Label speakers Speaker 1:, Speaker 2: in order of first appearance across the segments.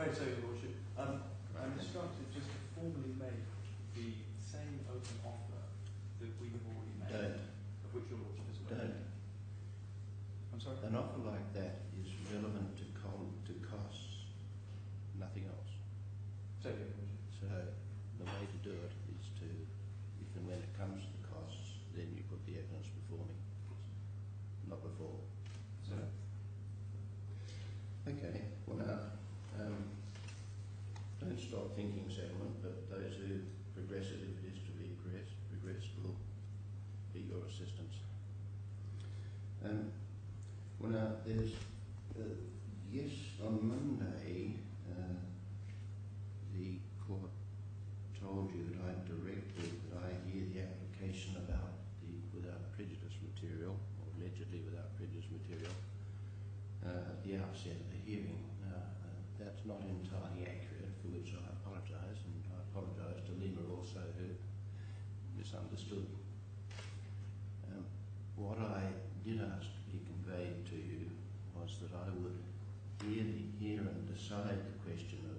Speaker 1: Very sorry, Your Lordship. I'm instructed just to formally make the same open offer that we have already made. Don't.
Speaker 2: Of which your lordship is aware.
Speaker 1: Don't.
Speaker 2: I'm sorry?
Speaker 1: An offer like that is relevant to costs, nothing else.
Speaker 2: Say again, your lordship.
Speaker 1: So the way to do it is to, if and when it comes to the costs, then you put the evidence before me, not before.
Speaker 2: So,
Speaker 1: okay, well now, don't stop thinking settlement, but those who progress it, if it is to be progressed, will be your assistants. Well now, there's, yes, on Monday, the court told you that I directed that I hear the application about the without prejudice material, or allegedly without prejudice material, at the outset of the hearing. That's not entirely accurate, for which I apologise, and I apologise to Lima also, who misunderstood. What I did ask to be conveyed to you was that I would hear and decide the question of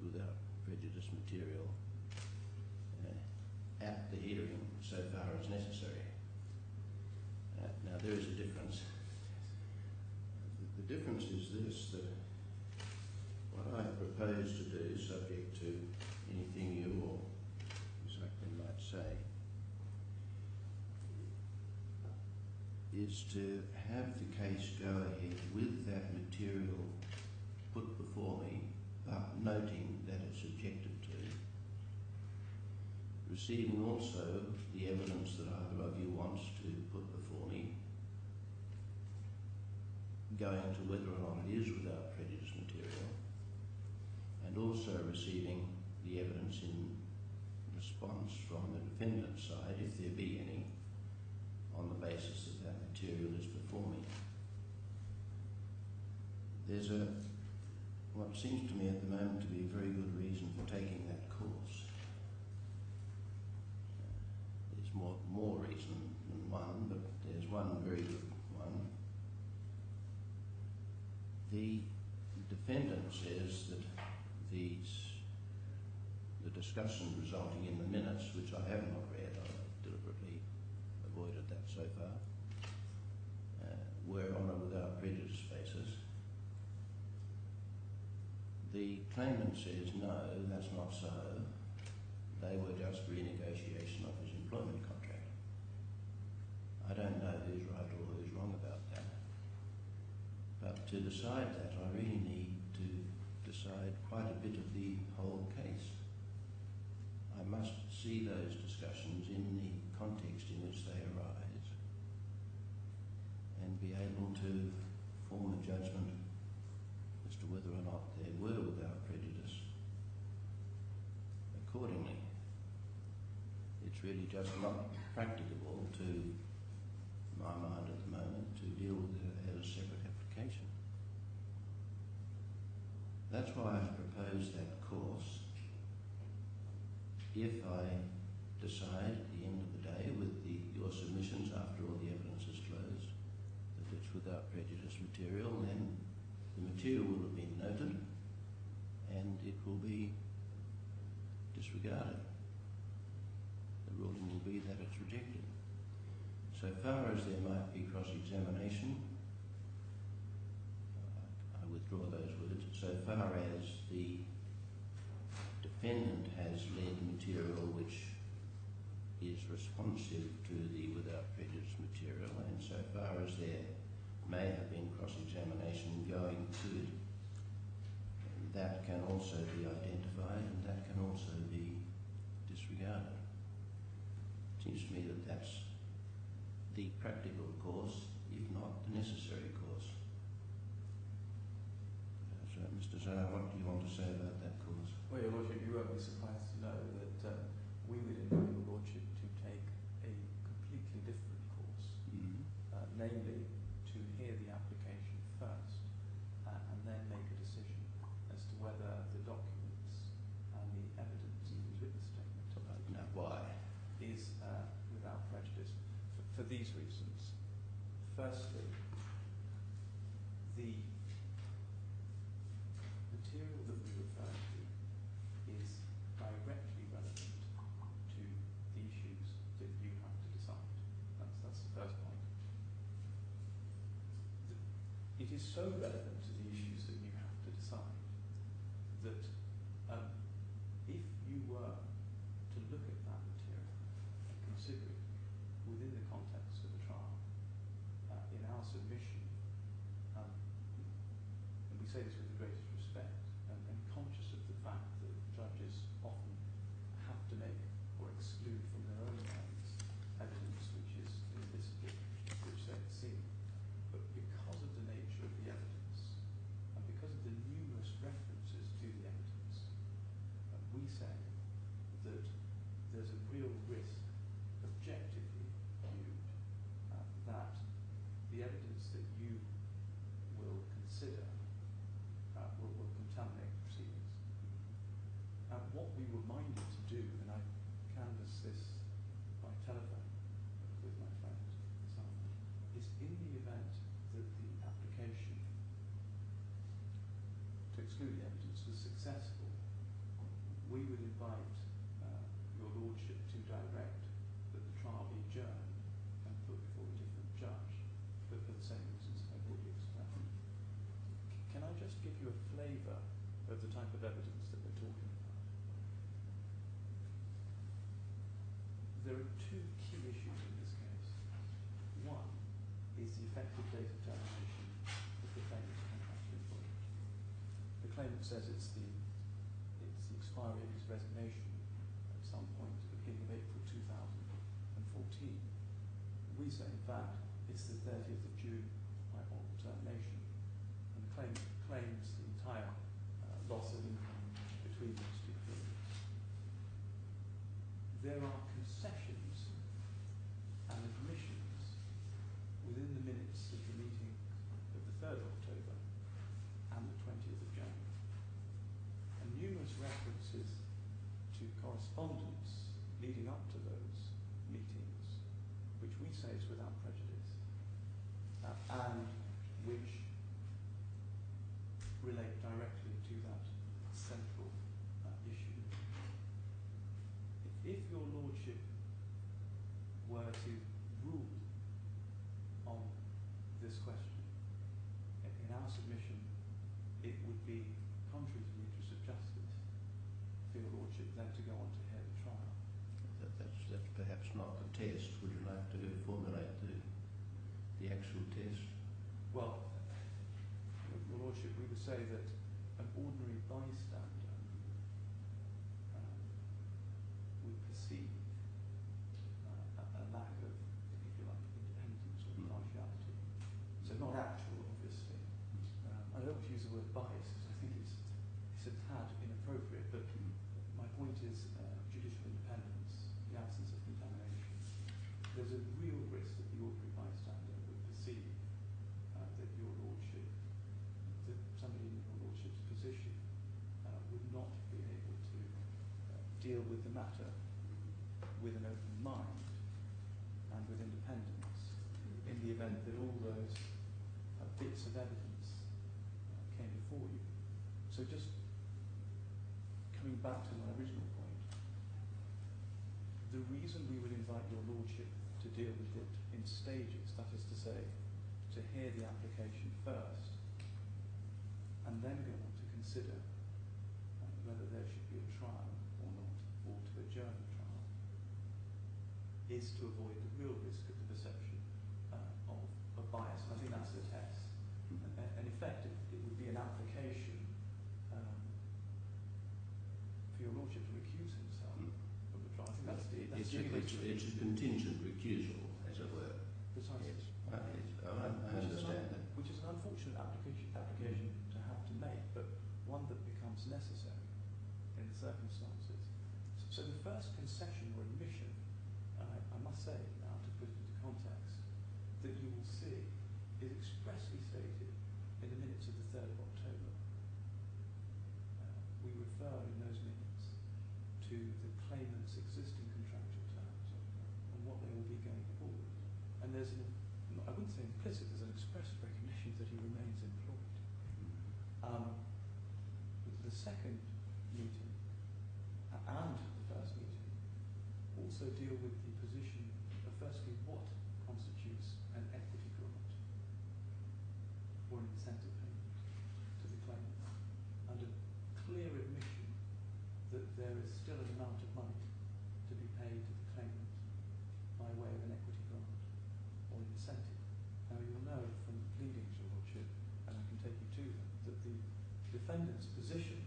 Speaker 1: without prejudice material at the hearing so far as necessary. Now there is a difference. The difference is this, that what I propose to do, subject to anything you or Ms. Hakim might say, is to have the case go ahead with that material put before me, but noting that it's objected to, receiving also the evidence that either of you wants to put before me, going to whether or not it is without prejudice material, and also receiving the evidence in response from the defendant's side, if there be any, on the basis that that material is before me. There's what seems to me at the moment to be a very good reason for taking that course. There's more reason than one, but there's one very good one. The defendant says that the discussion resulting in the minutes, which I have not read, I've deliberately avoided that so far, were on a without prejudice basis. The claimant says no, that's not so. They were just renegotiation of his employment contract. I don't know who's right or who's wrong about that. But to decide that, I really need to decide quite a bit of the whole case. I must see those discussions in the context in which they arise and be able to form a judgment as to whether or not they were without prejudice accordingly. It's really just not practicable to my mind at the moment to deal with it as a separate application. That's why I've proposed that course. If I decide at the end of the day with your submissions after all the evidence is closed that it's without prejudice material, then the material will have been noted and it will be disregarded. The ruling will be that it's rejected. So far as there might be cross-examination, I withdraw those words. So far as the defendant has led material which is responsive to the without prejudice material, and so far as there may have been cross-examination going to it, that can also be identified and that can also be disregarded. It seems to me that that's the practical course, if not the necessary course. So, Mr. Zahar, what do you want to say about that course?
Speaker 2: Well, Your Lordship, you won't be surprised to know that we would invite Your Lordship to take a completely different course, namely to hear the application first and then make a decision as to whether the documents and the evidence in his witness statement
Speaker 1: Now, why?
Speaker 2: is without prejudice for these reasons. Firstly, the material that we refer to is directly relevant to the issues that you have is so relevant to the issues that you have to decide that if you were to look at that material and consider it within the context of a trial, in our submission, and we say this with the greatest respect, and conscious of the fact that judges often have to make or exclude from their own minds evidence which is illicit, which they've seen. But because of the nature of the evidence, and because of the numerous references to the evidence, we say that there's a real risk, objectively viewed, that the evidence that you will consider will contaminate proceedings. What we were minded to do, and I canvassed this by telephone with my friend this afternoon, is in the event that the application to exclude the evidence was successful, we would invite your Lordship to direct that the trial be adjourned and put before a different judge, but for the same reasons I've already explained. Can I just give you a flavour of the type of evidence that we're talking about? There are two key issues in this case. One is the effective date of termination of the claimant's contract of employment. The claimant says it's the expiry of his resignation at some point at the beginning of April 2014. We say, in fact, it's the 30th of June by oral termination, and the claimant claims the entire loss of income between those two periods. There are concessions and admissions within the minutes of the meeting of the 3rd of October and the 20th of January, and numerous references to correspondence leading up to those meetings, which we say is without prejudice, and which relate directly to that central issue. If your Lordship were to rule on this question, in our submission, it would be contrary to the interest of justice for your Lordship then to go on to hear the trial.
Speaker 1: That's perhaps not the test. Would you like to formulate the actual test?
Speaker 2: Well, your Lordship, we would say that an ordinary bystander would perceive a lack of, if you like, independence or impartiality. So not actual, obviously. I don't want to use the word bias, because I think it's a tad inappropriate, but my point is judicial independence, the absence of contamination. There's a real risk that the ordinary bystander would perceive that your Lordship, that somebody in your Lordship's position would not be able to deal with the matter with an open mind and with independence in the event that all those bits of evidence came before you. So just coming back to my original point, the reason we would invite your Lordship to deal with it in stages, that is to say, to hear the application first and then go on to consider whether there should be a trial or not, or to adjourn the trial, is to avoid the real risk of the perception of bias. And I think that's the test. In effect, it would be an application for your Lordship to recuse himself from the trial. I think that's
Speaker 1: it's a contingent recusal, as it were.
Speaker 2: Precisely.
Speaker 1: Yes, I understand that.
Speaker 2: Which is an unfortunate application to have to make, but one that becomes necessary in the circumstances. So the first concession or admission, I must say now to put it into context, that you will see is expressly stated in the minutes of the 3rd of October. We refer in those minutes to the claimant's existing contractual terms and what they will be going forward. And there's I wouldn't say implicit, there's an express recognition that he remains employed. The second meeting and the first meeting also deal with the position of firstly what constitutes an equity grant. or an incentive payment to the claimant, and a clear admission that there is still an amount of money to be paid to the claimant by way of an equity grant or an incentive. Now you'll know from the pleadings, Your Lordship, and I can take you to them, that the defendant's position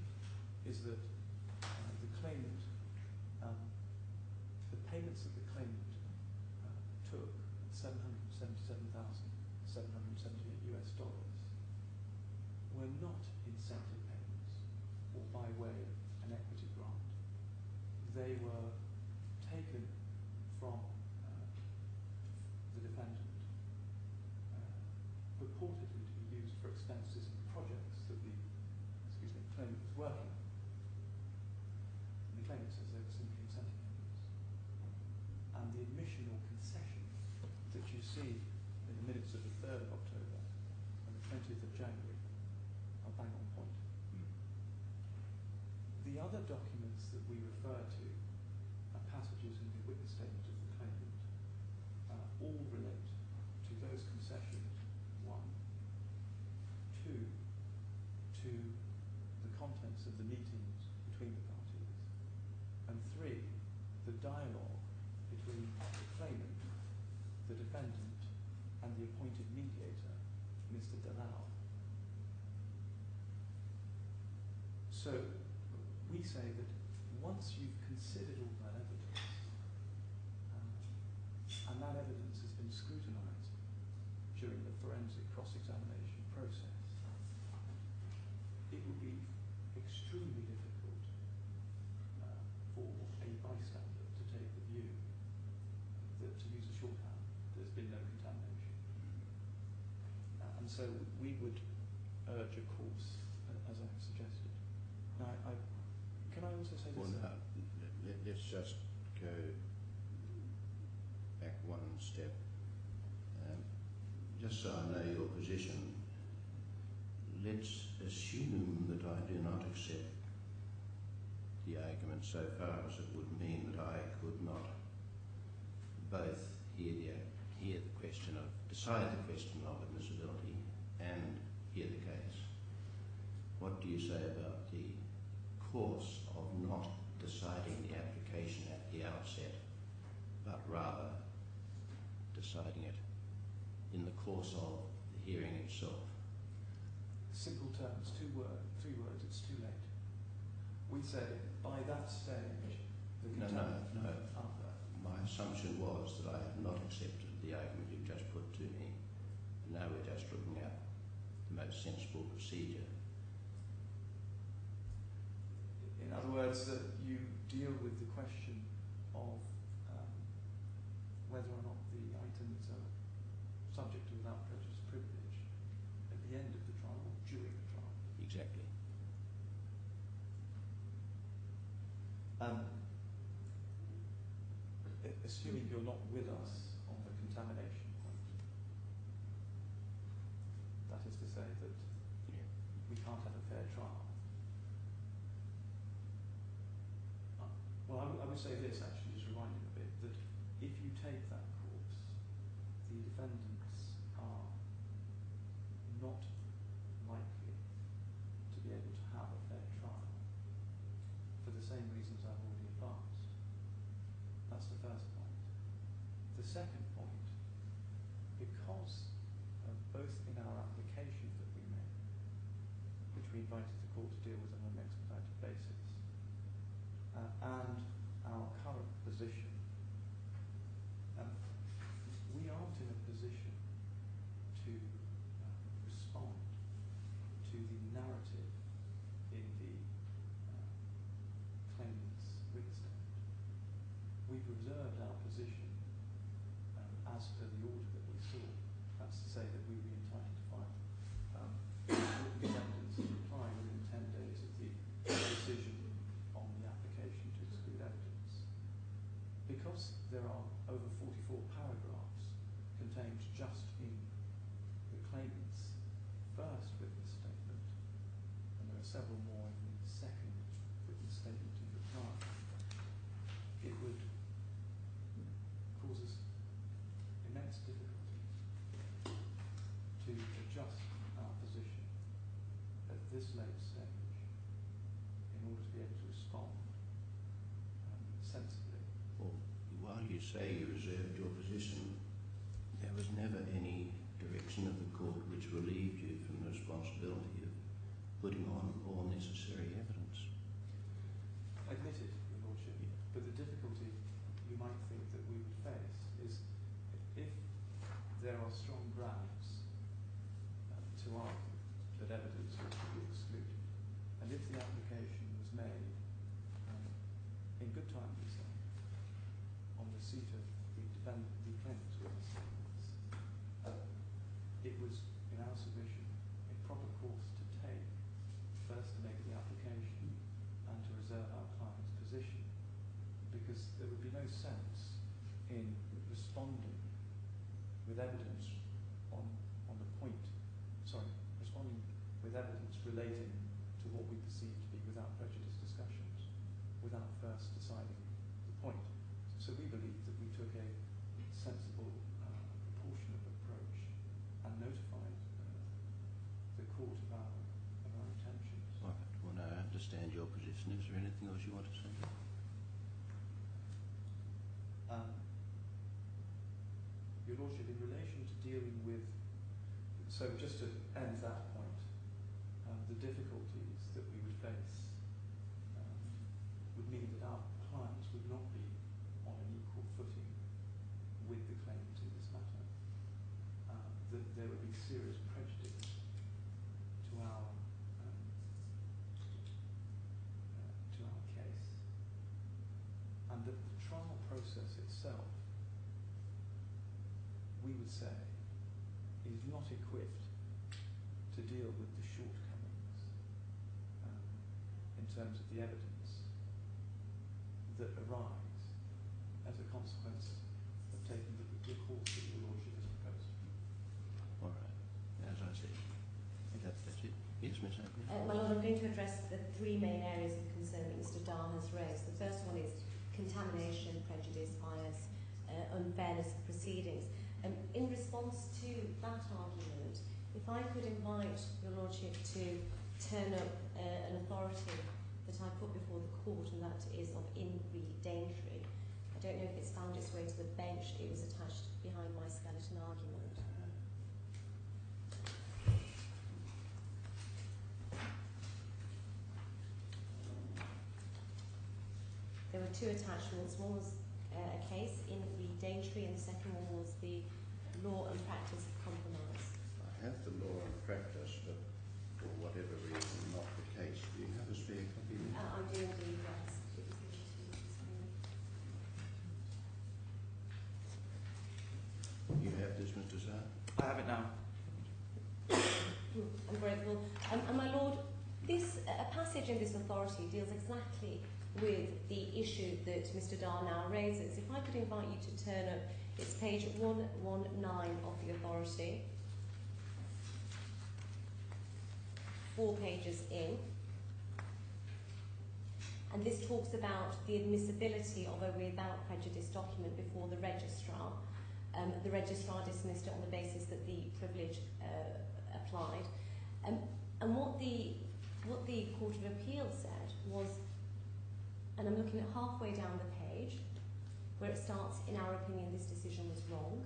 Speaker 2: is that the claimant, the payments that the claimant took, $777,778 were not incentive payments or by way of an equity grant. They were taken from the defendant, purportedly to be used for expenses and projects that the claimant was working on. And the claimant says they were simply incentive payments. And the admission or concession that you see in the minutes of the 3rd of October and the 20th of January are bang on point. The other documents that we refer to are passages in the witness statement of the claimant, all relate to those concessions. 1, 2, to the contents of the meetings between the parties, and 3, the dialogue between the claimant, the defendant, and the appointed mediator, Mr. Dalal. So we say that once you've considered all that evidence, and that evidence has been scrutinised during the forensic cross-examination process, it would be extremely difficult for a bystander to take the view that, to use a shorthand, there's been no contamination. And so we would urge a course, as I've suggested. Now, can I also say this?
Speaker 1: Well, let's just go back one step. Just so I know your position, let's assume that I do not accept the argument so far as it would mean that I could not both hear the question of, decide the question of admissibility and hear the case. What do you say about the course of not deciding the application at the outset, but rather deciding it in the course of the hearing itself?
Speaker 2: Simple terms, 3 words, it's too late. We say, by that stage, the
Speaker 1: No. My assumption was that I had not accepted the argument you've just put to me, and now we're just looking at the most sensible procedure.
Speaker 2: In other words, that you deal with the question of whether or not the items are subject to without prejudice privilege at the end of the trial or during the trial.
Speaker 1: Exactly.
Speaker 2: Assuming you're not with us on the contamination point, that is to say that we can't have a fair trial. Well, I would say this, actually, just reminding a bit, that if you take that course, the defendants are not likely to be able to have a fair trial for the same reasons I've already advanced. That's the first point. The second point, because both in our application that we made, which we invited the court to deal with on an expedited basis, and our current position, we aren't in a position to respond to the narrative in the claimant's witness statement. We've reserved our position as per the order that we saw. That's to say that we would be entitled to file defendants to reply within 10 days of the decision on the application to exclude evidence. Because there are over 44 paragraphs contained just in the claimant's first witness statement, and there are several more in the second witness statement in reply, it would cause us immense difficulty to adjust our this late stage in order to be able to respond sensibly.
Speaker 1: Well, while you say you reserved your position, there was never any direction of the court which relieved you from the responsibility of putting on all necessary evidence.
Speaker 2: Admitted, Your Lordship, but the difficulty you might think that we would face is if there are strong grounds to argue that evidence was to be excluded, and if the application was made in good time, we say, on receipt of the claimant's witness statements, it was, in our submission, a proper course to take, first to make the application and to reserve our client's position, because there would be no sense in responding with evidence responding with evidence relating to what we perceive to be without prejudice discussions, without first deciding the point. So we believe that we took a sensible, proportionate approach and notified the court of our intentions.
Speaker 1: All right. Well, now I understand your position. Is there anything else you want to say?
Speaker 2: Your Lordship, in relation to dealing with, so just to end that point, the difficulties that we would face would mean that our clients would not be on an equal footing with the claimant in this matter. That there would be serious prejudice to our case, and that the trial process itself, we would say, is not equipped to deal with the shortcomings in terms of the evidence that arise as a consequence of taking the course that your Lordship has proposed.
Speaker 1: All right. As I said, that's it. Yes, Ms. Hakim.
Speaker 3: My Lord, I'm going to address the three main areas of concern that Mr. Dahl has raised. The first one is contamination, prejudice, bias, unfairness of proceedings. In response to that argument, if I could invite your Lordship to turn up an authority that I put before the court, and that is of in re Daintree. I don't know if it's found its way to the bench. It was attached behind my skeleton argument. There were two attachments. One was a case in re Daintree, and the second one was the law and practice of compromise.
Speaker 1: I have the law and practice, but for whatever reason, not the case. Do you have a spare copy?
Speaker 3: I do indeed, yes. It was given to me this morning.
Speaker 1: You have this, Mr. Zahn?
Speaker 2: I have it now.
Speaker 3: I'm grateful. And my Lord, a passage in this authority deals exactly with the issue that Mr. Dahl now raises. If I could invite you to turn up, it's page 119 of the authority, 4 pages in, and this talks about the admissibility of a without prejudice document before the registrar. The registrar dismissed it on the basis that the privilege applied, and what the Court of Appeal said was, and I'm looking at halfway down the page, where it starts, in our opinion, this decision was wrong.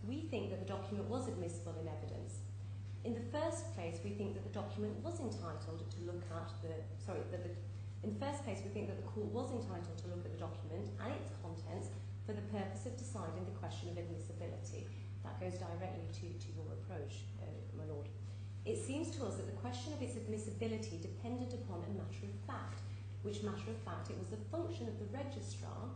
Speaker 3: We think that the document was admissible in evidence. In the first place, we think that the document was entitled to look at in the first place, we think that the court was entitled to look at the document and its contents for the purpose of deciding the question of admissibility. That goes directly to your approach, my Lord. It seems to us that the question of its admissibility depended upon a matter of fact, which matter of fact it was the function of the registrar,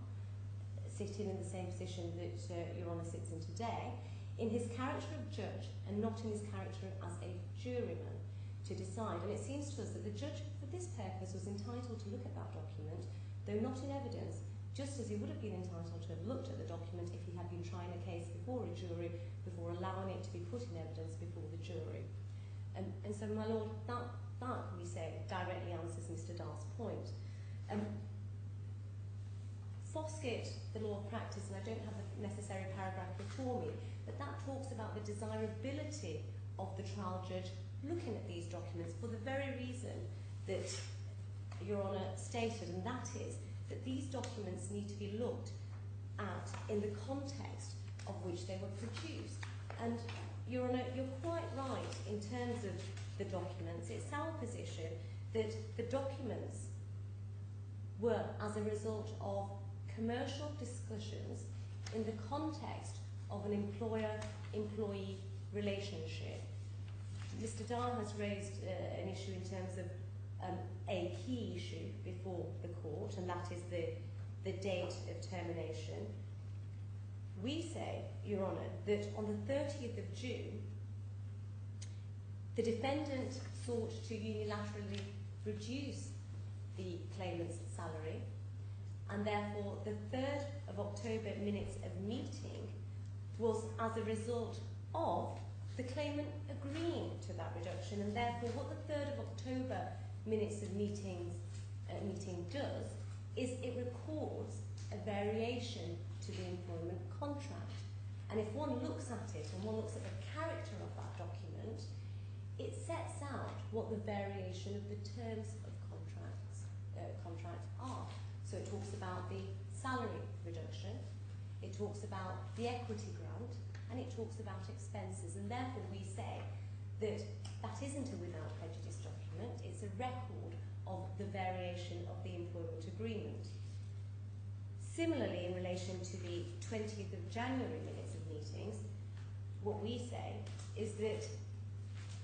Speaker 3: sitting in the same position that Your Honour sits in today, in his character of judge and not in his character as a juryman, to decide. And it seems to us that the judge, for this purpose, was entitled to look at that document, though not in evidence, just as he would have been entitled to have looked at the document if he had been trying a case before a jury, before allowing it to be put in evidence before the jury. And so, my Lord, that, we say, directly answers Mr. Dahl's point. Foskett, the law of practice, and I don't have the necessary paragraph before me, but that talks about the desirability of the trial judge looking at these documents for the very reason that Your Honour stated, and that is that these documents need to be looked at in the context of which they were produced. And Your Honour, you're quite right in terms of the documents. It's our position that the documents were as a result of commercial discussions in the context of an employer-employee relationship. Mr. Dar has raised an issue in terms of a key issue before the court, and that is the date of termination. We say, Your Honour, that on the 30th of June, the defendant sought to unilaterally reduce the claimant's salary, and therefore the 3rd of October minutes of meeting was as a result of the claimant agreeing to that reduction, and therefore what the 3rd of October minutes of meeting does is it records a variation to the employment contract. And if one looks at it and one looks at the character of that document, it sets out what the variation of the terms of contract are. So it talks about the salary reduction, it talks about the equity grant, and it talks about expenses. And therefore we say that that isn't a without prejudice document, it's a record of the variation of the employment agreement. Similarly, in relation to the 20th of January minutes of meetings, what we say is that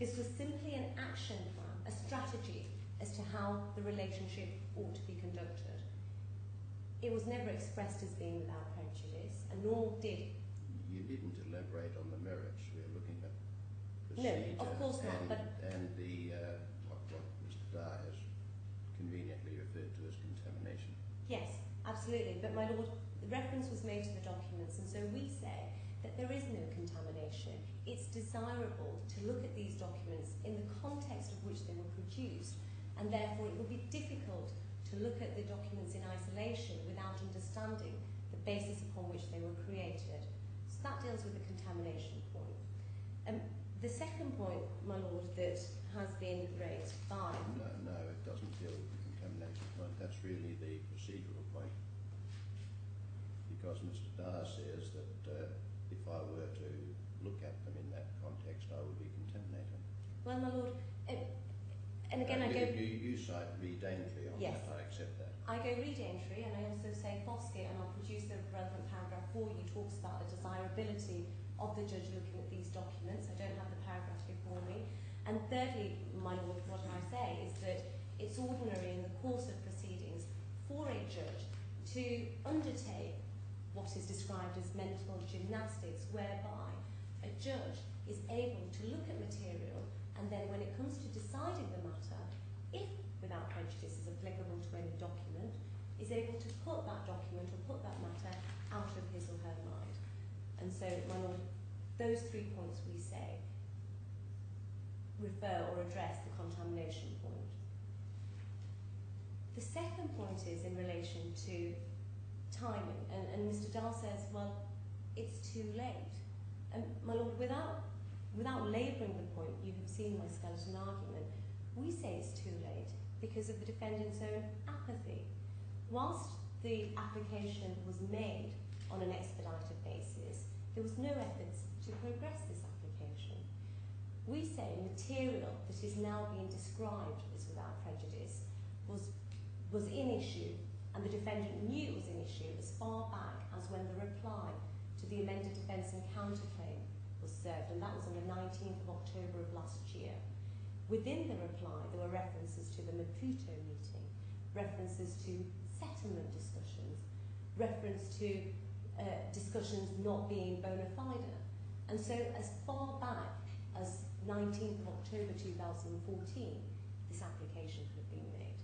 Speaker 3: this was simply an action plan, a strategy as to how the relationship ought to be conducted. It was never expressed as being without prejudice, and nor did...
Speaker 1: You didn't elaborate on the merits. We're looking at procedure.
Speaker 3: No, of course not.
Speaker 1: And the what Mr. Dar has conveniently referred to as contamination.
Speaker 3: Yes, absolutely. But my Lord, the reference was made to the documents, and so we say that there is no contamination. It's desirable to look at these documents in the context of which they were produced, and therefore it would be difficult to look at the documents in isolation without understanding the basis upon which they were created. So that deals with the contamination point. The second point, my Lord, that has been raised by...
Speaker 1: No, it doesn't deal with the contamination point. That's really the procedural point. Because Mr. Dar says that if I were to look at them in that context, I would be contaminated.
Speaker 3: Well, my Lord, and again
Speaker 1: You cite Reed Aintree on
Speaker 3: yes,
Speaker 1: that, I accept that.
Speaker 3: I go Reed Aintree, and I also say Foskett, and I'll produce the relevant paragraph for you, talks about the desirability of the judge looking at these documents. I don't have the paragraph before me. And thirdly, my Lord, what I say is that it's ordinary in the course of proceedings for a judge to undertake what is described as mental gymnastics, whereby a judge is able to look at material, and then when it comes to deciding the matter, if without prejudice is applicable to any document, is able to put that document or put that matter out of his or her mind. And so, my Lord, those 3 points we say refer or address the contamination point. The second point is in relation to timing, and Mr. Dar says, well, it's too late. And my Lord, without labouring the point, you have seen my skeleton argument, we say it's too late because of the defendant's own apathy. Whilst the application was made on an expedited basis, there was no efforts to progress this application. We say material that is now being described as without prejudice was in issue, and the defendant knew it was in issue as far back as when the reply to the amended defence and counterclaim was served, and that was on the 19th of October of last year. Within the reply, there were references to the Maputo meeting, references to settlement discussions, reference to discussions not being bona fide. And so as far back as 19th of October 2014, this application could have been made.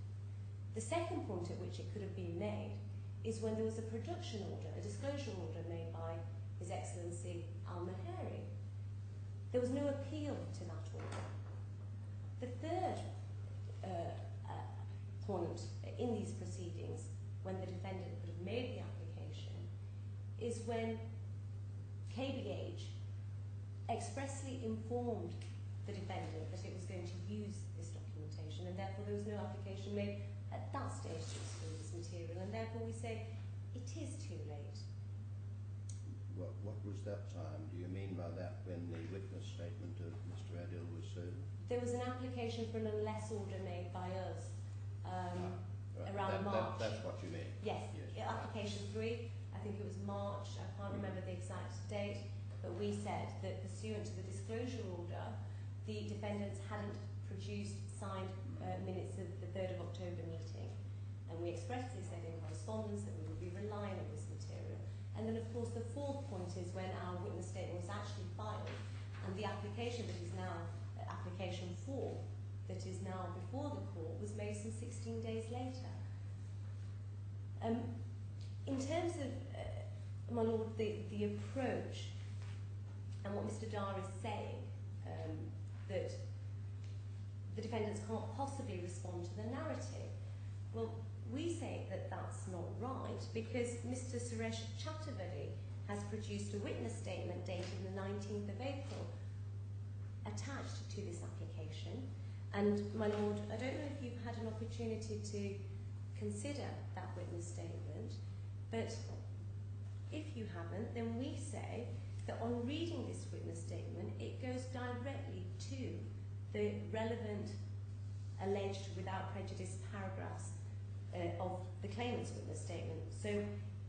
Speaker 3: The second point at which it could have been made is when there was a production order, a disclosure order made by His Excellency Al-Mahari. There was no appeal to that order. The third point in these proceedings, when the defendant could have made the application, is when KBH expressly informed the defendant that it was going to use this documentation, and therefore there was no application made at that stage to exclude this material, and therefore we say it is too late.
Speaker 1: What was that time? Do you mean by that when the witness statement of Mr. Adil was served?
Speaker 3: There was an application for an unless order made by us
Speaker 1: Right.
Speaker 3: around March.
Speaker 1: That's what you mean?
Speaker 3: Yes,
Speaker 1: Yes.
Speaker 3: application 3, I think it was March, I can't remember the exact date, but we said that pursuant to the disclosure order, the defendants hadn't produced signed minutes of the 3rd of October meeting. And we expressly said in correspondence that we would be relying on this material. And then, of course, the 4th point is when our witness statement was actually filed, and the application that is now, application 4, that is now before the court, was made some 16 days later. In terms of, my lord, the approach and what Mr. Dar is saying, that the defendants can't possibly respond to the narrative. Well, we say that that's not right because Mr. Suresh Chaturvedi has produced a witness statement dated the 19th of April attached to this application. And, my lord, I don't know if you've had an opportunity to consider that witness statement, but if you haven't, then we say that on reading this witness statement, it goes directly to the relevant alleged without prejudice paragraphs of the claimant's witness statement. So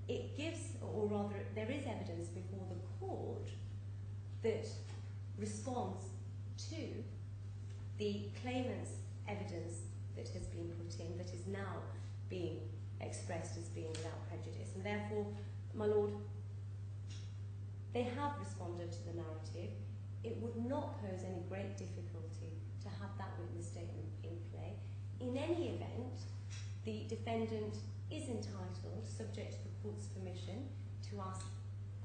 Speaker 3: it gives, or rather there is evidence before the court that responds to the claimant's evidence that has been put in, that is now being expressed as being without prejudice. And therefore, my lord, they have responded to the narrative. It would not pose any great difficulty to have that witness statement in play. In any event, the defendant is entitled, subject to the court's permission, to ask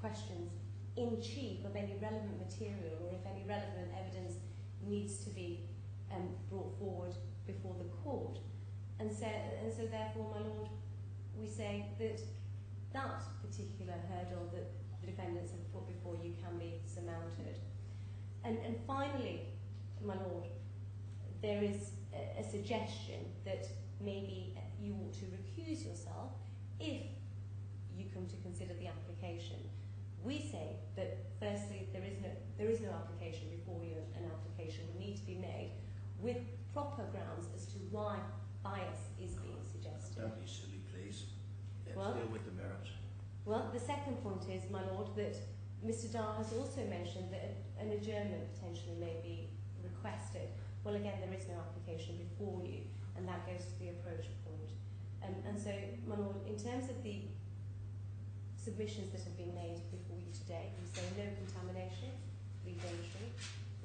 Speaker 3: questions in chief of any relevant material, or if any relevant evidence needs to be brought forward before the court. And so therefore, my lord, we say that that particular hurdle that the defendants have put before you can be surmounted. And finally, my lord, there is a suggestion that maybe you ought to recuse yourself if you come to consider the application. We say that firstly there is no application before you. An application would need to be made with proper grounds as to why bias is being suggested.
Speaker 1: Don't be silly, please. Let's
Speaker 3: Well,
Speaker 1: deal with the merits.
Speaker 3: Well, the second point is, my lord, that Mr. Dar has also mentioned that an adjournment potentially may be requested. Well, again, there is no application before you, and that goes to the approach point. And so, my lord, in terms of the submissions that have been made before you today, we say no contamination, lead entry.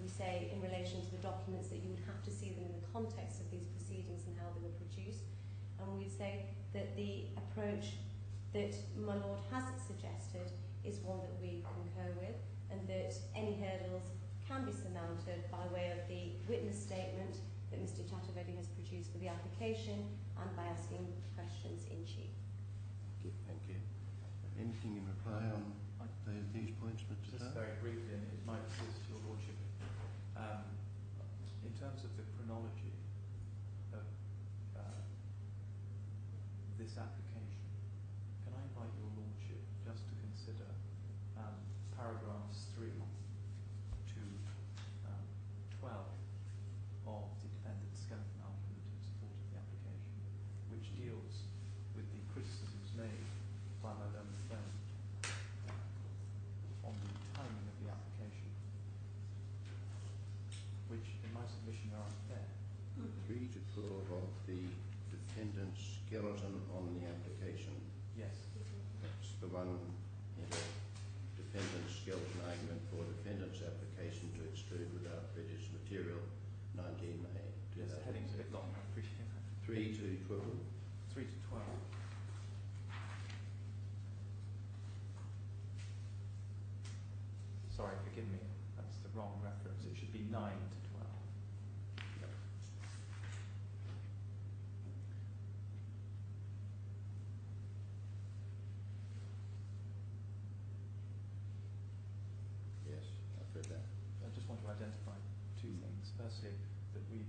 Speaker 3: We say in relation to the documents that you would have to see them in the context of these proceedings and how they were produced. And we say that the approach that my lord has suggested is one that we concur with, and that any hurdles can be surmounted by way of the witness statement that Mr. Chaturvedi has produced for the application and by asking questions in chief.
Speaker 1: Thank you. Anything in reply on these points, Mr.
Speaker 2: Just
Speaker 1: Dar?
Speaker 2: very briefly, and it might assist your lordship. In terms of the chronology of this application, can I invite your lordship just to consider paragraphs 3 to 12 of the defendant's skeleton argument in support of the application, which deals with the criticisms made by my learned friend on the timing of the application, which in my submission are unfair.
Speaker 1: 3 to 12 of the defendant's skeleton on the application.
Speaker 2: Yes.
Speaker 1: That's the one in the defendant's skeleton argument for defendant's application to exclude without prejudice material, 19 May.
Speaker 2: Yes, the heading's a bit long, I appreciate that.
Speaker 1: 3 to 12.
Speaker 2: 3 to 12. Sorry, forgive me, that's the wrong reference. It should be 9 to 12.
Speaker 1: Yes, I've read that.
Speaker 2: I just want to identify two things. Firstly, that we,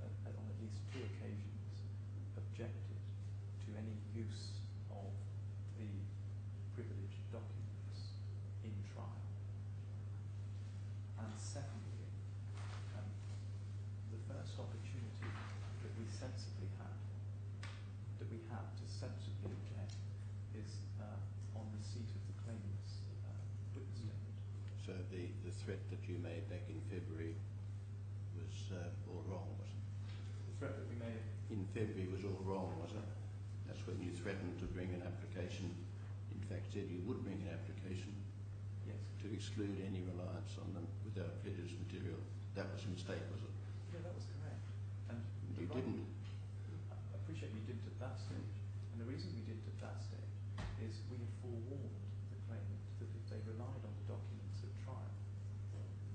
Speaker 2: on at least 2 occasions, objected to any use of the privileged documents in trial. And secondly, the first opportunity that we sensibly had, to sensibly object, is on receipt of the claimant's witness statement.
Speaker 1: So the threat that you made back in February was all wrong, was it?
Speaker 2: The threat that we made
Speaker 1: in February was all wrong, was it? That's when you threatened to bring an application, in fact said you would bring an application
Speaker 2: yes.
Speaker 1: to exclude any reliance on them without prejudice material. That was a mistake, was it?
Speaker 2: Yeah, that was correct. And
Speaker 1: you didn't.
Speaker 2: I appreciate you didn't at that stage. And the reason we didn't at that stage is we had forewarned the claimant that if they relied on the documents at trial,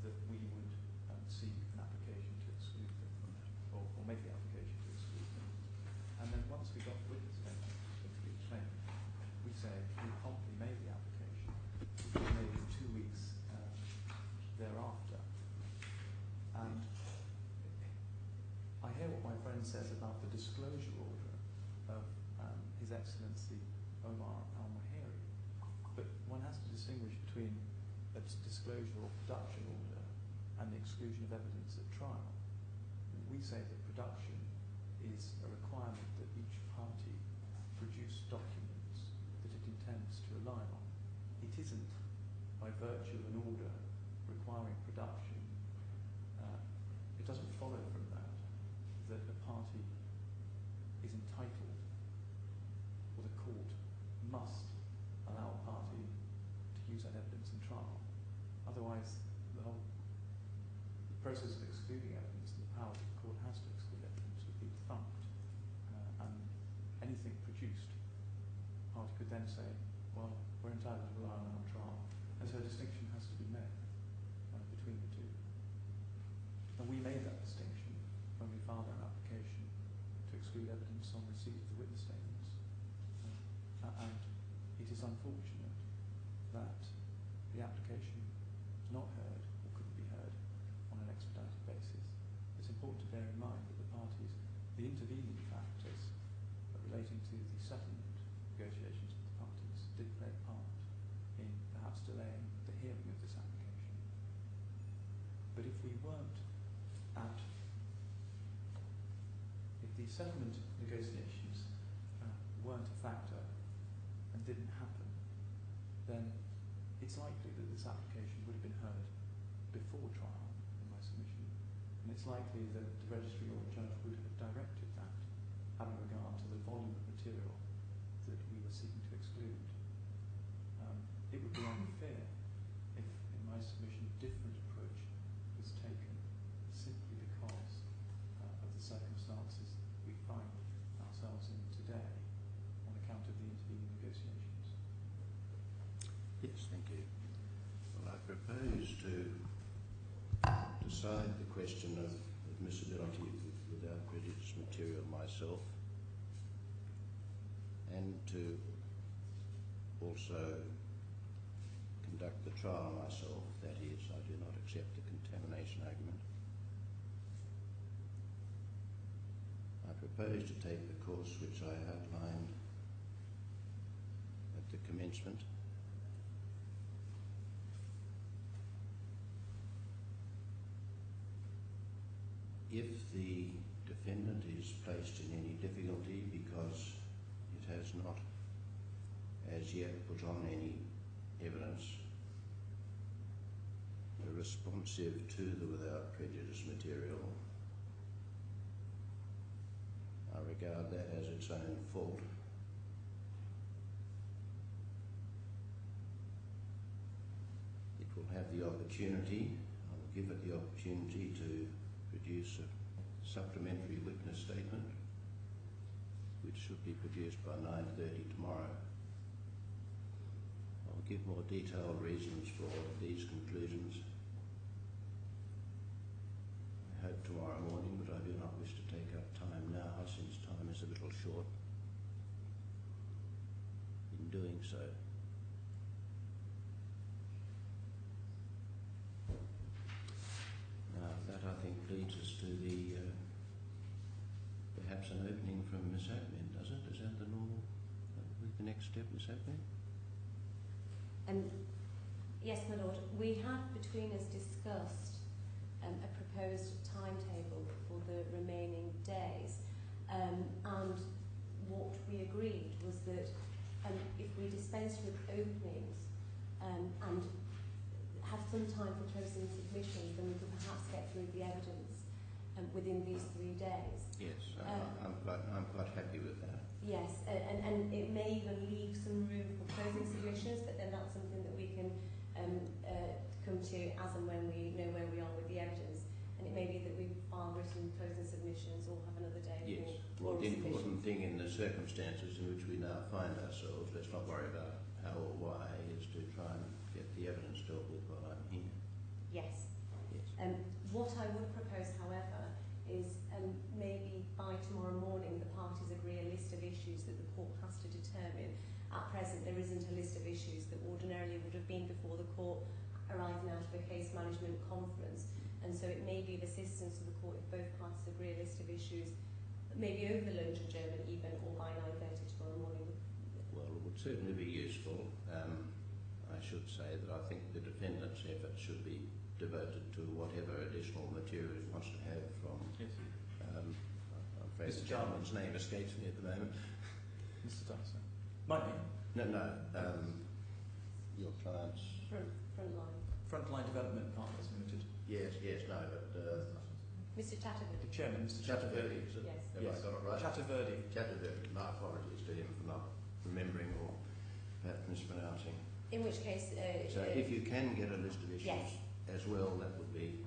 Speaker 2: that we would seek an application to exclude them, or make the application to exclude them. And then once we got the witness statement of the claimant, we say we promptly made the application, which was made 2 weeks thereafter. And I hear what my friend says about the disclosure order of His Excellency Omar al-Mahiri, but one has to distinguish between a disclosure or production order and the exclusion of evidence at trial. We say that production is a requirement that each party produce documents that it intends to rely on. It isn't by virtue of an order requiring production. It doesn't follow from that that a party is entitled, or the court must allow a party to use that evidence in trial. Otherwise, the whole process of excluding evidence and the power that the court has to exclude evidence would be defunct. And anything produced, the party could then say, well, we're entitled to rely on that on trial. And so a distinction has to be made between the two. And we made that distinction when we filed our application to exclude evidence on receipt of the witness statements. And it is unfortunate that the application was not heard or couldn't be heard on an expedited basis. It's important to bear in mind that the parties, the intervening factors relating to the settlement negotiations with the parties did play a part in perhaps delaying the hearing of this application. But if we weren't if the settlement negotiations weren't a factor and didn't happen, then it's likely that this application would have been heard before trial, in my submission, and it's likely that the registry or the judge would have directed that, having regard to the volume of material that we were seeking to exclude. It would be unfair if, in my submission, a different approach was taken simply because of the circumstances we find ourselves in today on account of the intervening negotiations.
Speaker 1: Yes, thank you. Well, I propose to decide the question of admissibility without prejudice material myself, and to also conduct the trial myself. That is, I do not accept the contamination argument. I propose to take the course which I outlined at the commencement. If the defendant is placed in any difficulty because it has not as yet put on any evidence responsive to the without prejudice material, I regard that as its own fault. It will have the opportunity, I will give it the opportunity to produce a supplementary witness statement, which should be produced by 9:30 tomorrow. I'll give more detailed reasons for all of these conclusions, I hope, tomorrow morning, but I do not wish to take up time now, since time is a little short in doing so. Now, that I think to the perhaps an opening from Miss Admin, does it? Is that the normal, the next step, Miss Admin?
Speaker 3: Yes, my lord. We have between us discussed a proposed timetable for the remaining days, and what we agreed was that if we dispensed with openings and had some time for closing submissions, then we could perhaps get through the evidence within these 3 days.
Speaker 1: Yes, I'm quite happy with that.
Speaker 3: Yes, and it may even leave some room for closing submissions, but then that's something that we can come to as and when we know where we are with the evidence. And it may be that we file written closing submissions or have another day
Speaker 1: Yes,
Speaker 3: for
Speaker 1: well, the important
Speaker 3: submissions.
Speaker 1: thing in the circumstances in which we now find ourselves, let's not worry about how or why, is to try and get the evidence dealt with while I'm here.
Speaker 3: Yes.
Speaker 1: Yes.
Speaker 3: What I would propose, however, is maybe by tomorrow morning the parties agree a list of issues that the court has to determine. At present, there isn't a list of issues that ordinarily would have been before the court arising out of a case management conference. And so it may be of assistance to the court if both parties agree a list of issues, maybe over the lunch adjournment even, or by 9:30 tomorrow morning.
Speaker 1: Well, it would certainly be useful. I should say that I think the defendant's efforts should be devoted to whatever additional material it wants to have from.
Speaker 2: Yes.
Speaker 1: I'm afraid the gentleman's name escapes me at the moment.
Speaker 2: Mr. Dyson. My name?
Speaker 1: No. Your client's.
Speaker 3: Frontline.
Speaker 2: Frontline Development Partners Limited.
Speaker 1: Yes, no, but.
Speaker 3: Mr. Chatterton.
Speaker 2: The chairman, Mr.
Speaker 1: Chatterverdi, is it?
Speaker 3: Yes.
Speaker 1: Have I got it right?
Speaker 2: Chatterverdi.
Speaker 1: My apologies to him for not remembering or perhaps mispronouncing.
Speaker 3: In which case...
Speaker 1: So if you can get a list of issues
Speaker 3: yes.
Speaker 1: as well, that would be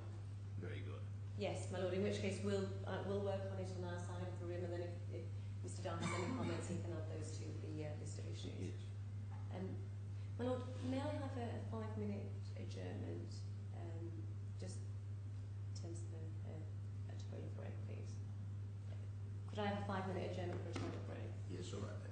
Speaker 1: very good.
Speaker 3: Yes, my lord, in which case we'll work on it on our side of the room, and then if Mr. Dunn has any comments, he can add those to the list of issues.
Speaker 1: Yes.
Speaker 3: My lord, may I have a 5-minute adjournment, just in terms of a toilet break, please? Could I have a 5-minute adjournment for a toilet break?
Speaker 1: Yes, all right.